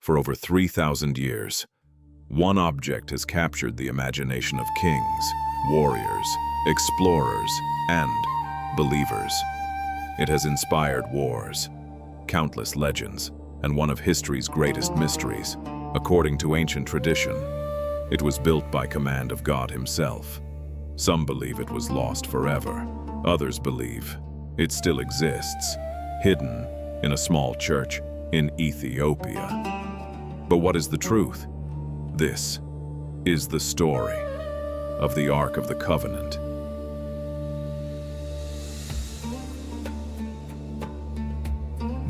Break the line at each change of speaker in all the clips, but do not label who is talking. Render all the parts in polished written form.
For over 3,000 years, one object has captured the imagination of kings, warriors, explorers, and believers. It has inspired wars, countless legends, and one of history's greatest mysteries. According to ancient tradition, it was built by command of God himself. Some believe it was lost forever. Others believe it still exists, hidden in a small church in Ethiopia. But what is the truth? This is the story of the Ark of the Covenant.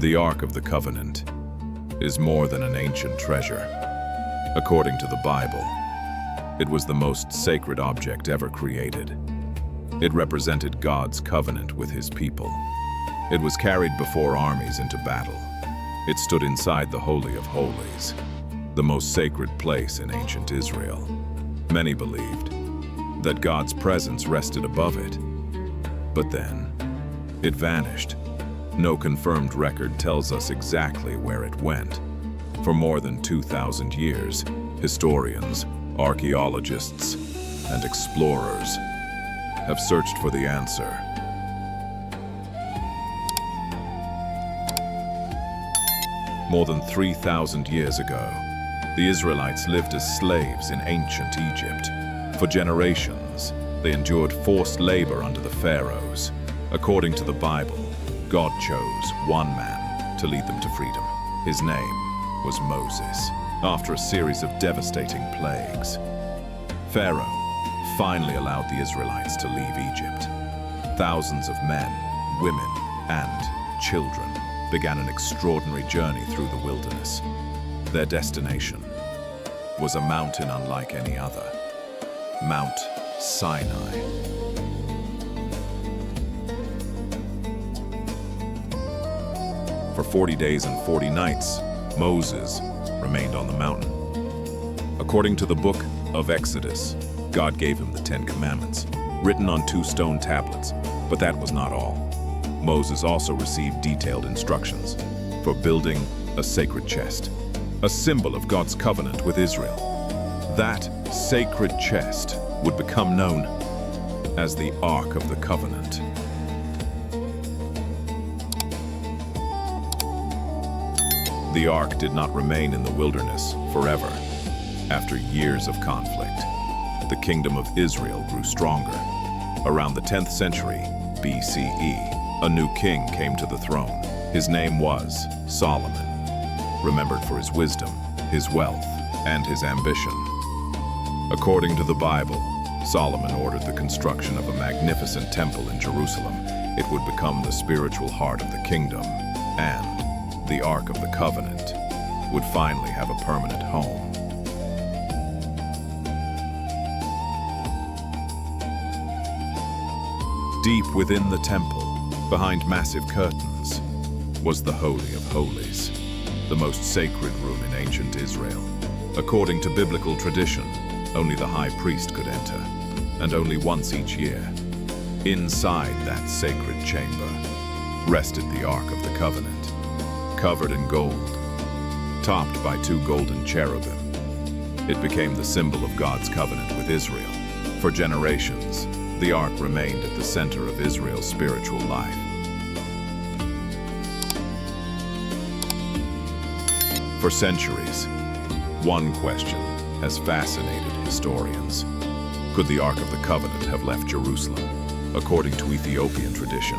The Ark of the Covenant is more than an ancient treasure. According to the Bible, it was the most sacred object ever created. It represented God's covenant with his people. It was carried before armies into battle. It stood inside the Holy of Holies, the most sacred place in ancient Israel. Many believed that God's presence rested above it, but then it vanished. No confirmed record tells us exactly where it went. For more than 2,000 years, historians, archaeologists, and explorers have searched for the answer. More than 3,000 years ago, the Israelites lived as slaves in ancient Egypt. For generations, they endured forced labor under the pharaohs. According to the Bible, God chose one man to lead them to freedom. His name was Moses. After a series of devastating plagues, Pharaoh finally allowed the Israelites to leave Egypt. Thousands of men, women, and children began an extraordinary journey through the wilderness. Their destination was a mountain unlike any other, Mount Sinai. For 40 days and 40 nights, Moses remained on the mountain. According to the book of Exodus, God gave him the 10 Commandments, written on 2 stone tablets, but that was not all. Moses also received detailed instructions for building a sacred chest, a symbol of God's covenant with Israel. That sacred chest would become known as the Ark of the Covenant. The Ark did not remain in the wilderness forever. After years of conflict, the kingdom of Israel grew stronger. Around the 10th century BCE, a new king came to the throne. His name was Solomon, remembered for his wisdom, his wealth, and his ambition. According to the Bible, Solomon ordered the construction of a magnificent temple in Jerusalem. It would become the spiritual heart of the kingdom, and the Ark of the Covenant would finally have a permanent home. Deep within the temple, behind massive curtains, was the Holy of Holies, the most sacred room in ancient Israel. According to biblical tradition, only the high priest could enter, and only once each year. Inside that sacred chamber rested the Ark of the Covenant, covered in gold, topped by 2 golden cherubim. It became the symbol of God's covenant with Israel. For generations, the Ark remained at the center of Israel's spiritual life. For centuries, one question has fascinated historians. Could the Ark of the Covenant have left Jerusalem? According to Ethiopian tradition,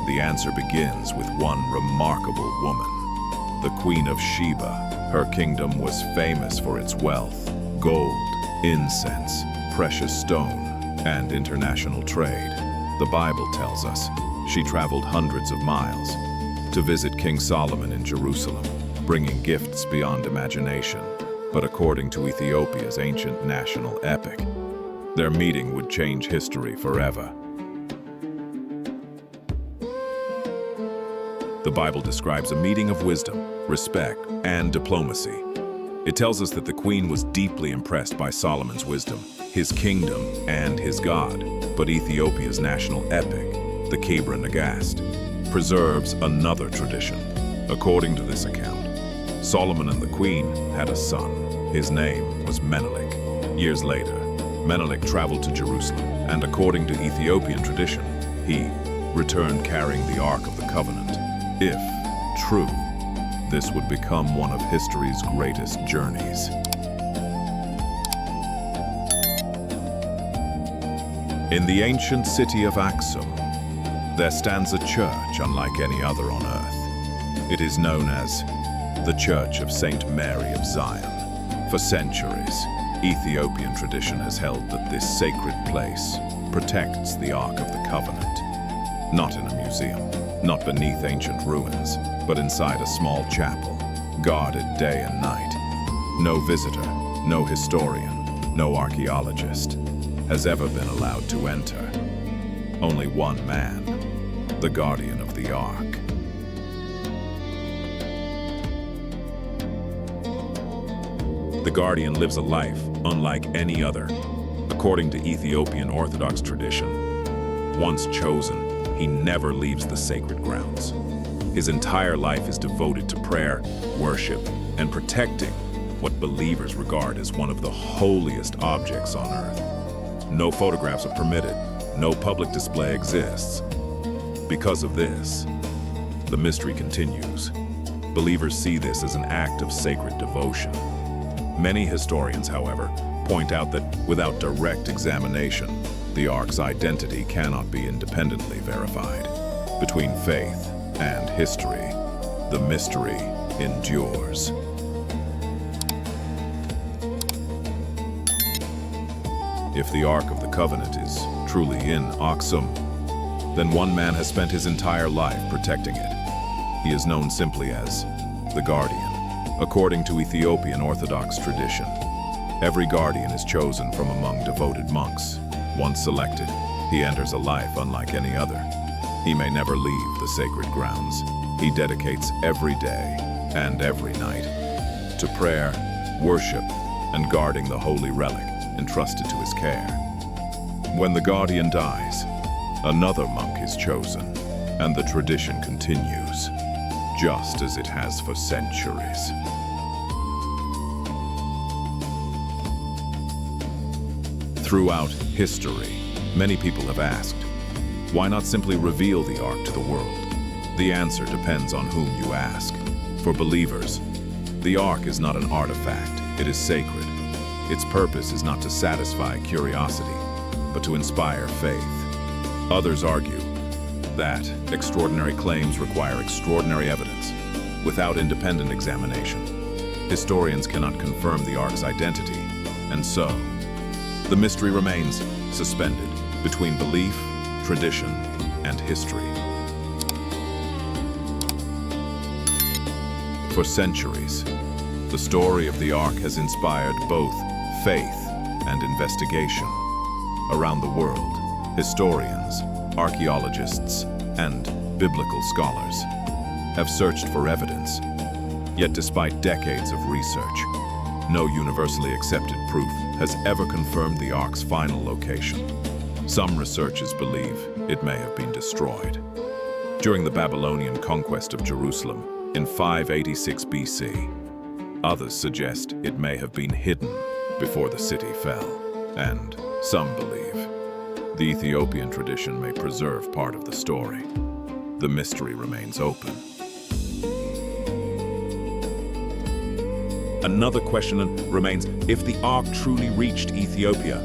the answer begins with one remarkable woman, the Queen of Sheba. Her kingdom was famous for its wealth, gold, incense, precious stone, and international trade. The Bible tells us she traveled hundreds of miles to visit King Solomon in Jerusalem, bringing gifts beyond imagination. But according to Ethiopia's ancient national epic, their meeting would change history forever. The Bible describes a meeting of wisdom, respect, and diplomacy. It tells us that the queen was deeply impressed by Solomon's wisdom, his kingdom, and his God. But Ethiopia's national epic, the Kebra Nagast, preserves another tradition. According to this account, Solomon and the queen had a son. His name was Menelik. Years later, Menelik traveled to Jerusalem, and according to Ethiopian tradition, he returned carrying the Ark of the Covenant. If true, this would become one of history's greatest journeys. In the ancient city of Aksum, there stands a church unlike any other on earth. It is known as the Church of Saint Mary of Zion. For centuries, Ethiopian tradition has held that this sacred place protects the Ark of the Covenant. Not in a museum, not beneath ancient ruins, but inside a small chapel, guarded day and night. No visitor, no historian, no archaeologist has ever been allowed to enter. Only one man, the guardian of the Ark. The guardian lives a life unlike any other. According to Ethiopian Orthodox tradition, once chosen, he never leaves the sacred grounds. His entire life is devoted to prayer, worship, and protecting what believers regard as one of the holiest objects on earth. No photographs are permitted, no public display exists. Because of this, the mystery continues. Believers see this as an act of sacred devotion. Many historians, however, point out that without direct examination, the Ark's identity cannot be independently verified. Between faith and history, the mystery endures. If the Ark of the Covenant is truly in Aksum, then one man has spent his entire life protecting it. He is known simply as the Guardian. According to Ethiopian Orthodox tradition, every guardian is chosen from among devoted monks. Once selected, he enters a life unlike any other. He may never leave the sacred grounds. He dedicates every day and every night to prayer, worship, and guarding the holy relic entrusted to his care. When the guardian dies, another monk is chosen, and the tradition continues, just as it has for centuries. Throughout history, many people have asked, why not simply reveal the Ark to the world? The answer depends on whom you ask. For believers, the Ark is not an artifact, it is sacred. Its purpose is not to satisfy curiosity, but to inspire faith. Others argue that extraordinary claims require extraordinary evidence. Without independent examination, historians cannot confirm the Ark's identity, and so, the mystery remains suspended between belief, tradition, and history. For centuries, the story of the Ark has inspired both faith and investigation. Around the world, historians, archaeologists, and biblical scholars have searched for evidence. Yet despite decades of research, no universally accepted proof has ever confirmed the Ark's final location. Some researchers believe it may have been destroyed during the Babylonian conquest of Jerusalem in 586 BC. Others suggest it may have been hidden before the city fell, and some believe the Ethiopian tradition may preserve part of the story. The mystery remains open.
Another question remains, if the Ark truly reached Ethiopia,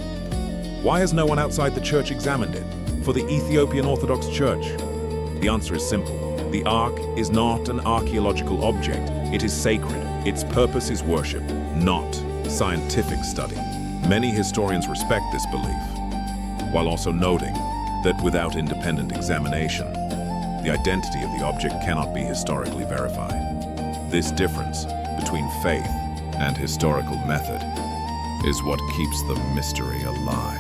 why has no one outside the church examined it? For the Ethiopian Orthodox Church, the answer is simple. The Ark is not an archaeological object. It is sacred. Its purpose is worship, not scientific study. Many historians respect this belief, while also noting that without independent examination, the identity of the object cannot be historically verified. This difference between faith and historical method is what keeps the mystery alive.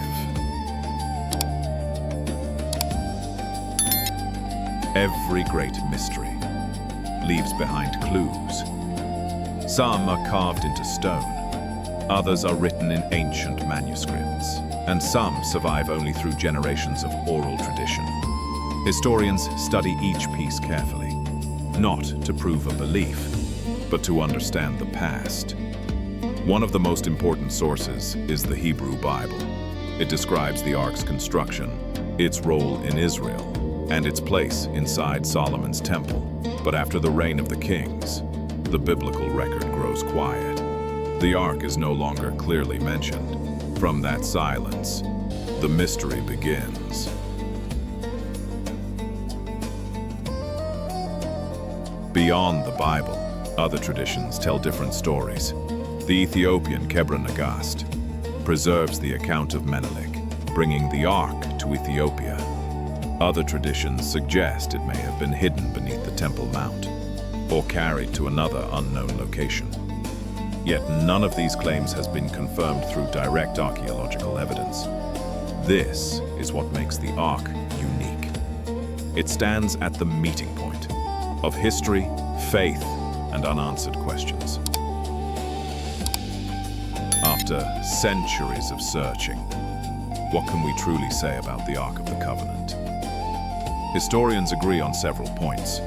Every great mystery leaves behind clues. Some are carved into stone, others are written in ancient manuscripts, and some survive only through generations of oral tradition. Historians study each piece carefully, not to prove a belief,
but to understand the past. One of the most important sources is the Hebrew Bible. It describes the ark's construction, its role in Israel, and its place inside Solomon's temple. But after the reign of the kings, the biblical record grows quiet. The ark is no longer clearly mentioned. From that silence, the mystery begins. Beyond the Bible, other traditions tell different stories. The Ethiopian Kebra Nagast preserves the account of Menelik bringing the ark to Ethiopia. Other traditions suggest it may have been hidden beneath the Temple Mount or carried to another unknown location. Yet none of these claims has been confirmed through direct archaeological evidence. This is what makes the ark unique. It stands at the meeting point of history, faith, and unanswered questions. After centuries of searching, what can we truly say about the Ark of the Covenant? Historians agree on several points.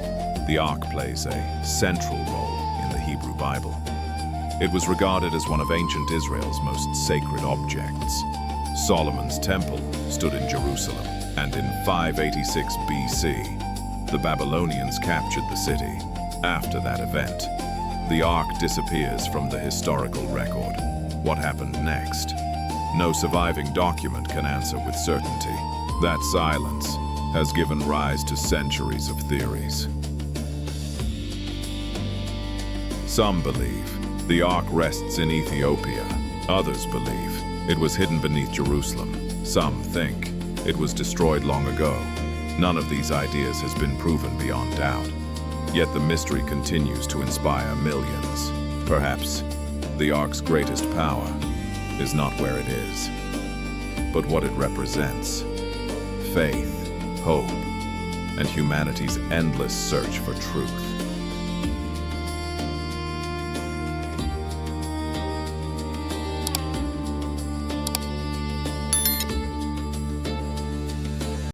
The Ark plays a central role in the Hebrew Bible. It was regarded as one of ancient Israel's most sacred objects. Solomon's temple stood in Jerusalem, and in 586 BC, the Babylonians captured the city. After that event, the Ark disappears from the historical record. What happened next? No surviving document can answer with certainty. That silence has given rise to centuries of theories. Some believe the Ark rests in Ethiopia. Others believe it was hidden beneath Jerusalem. Some think it was destroyed long ago. None of these ideas has been proven beyond doubt. Yet the mystery continues to inspire millions. Perhaps the Ark's greatest power is not where it is, but what it represents: faith, hope, and humanity's endless search for truth.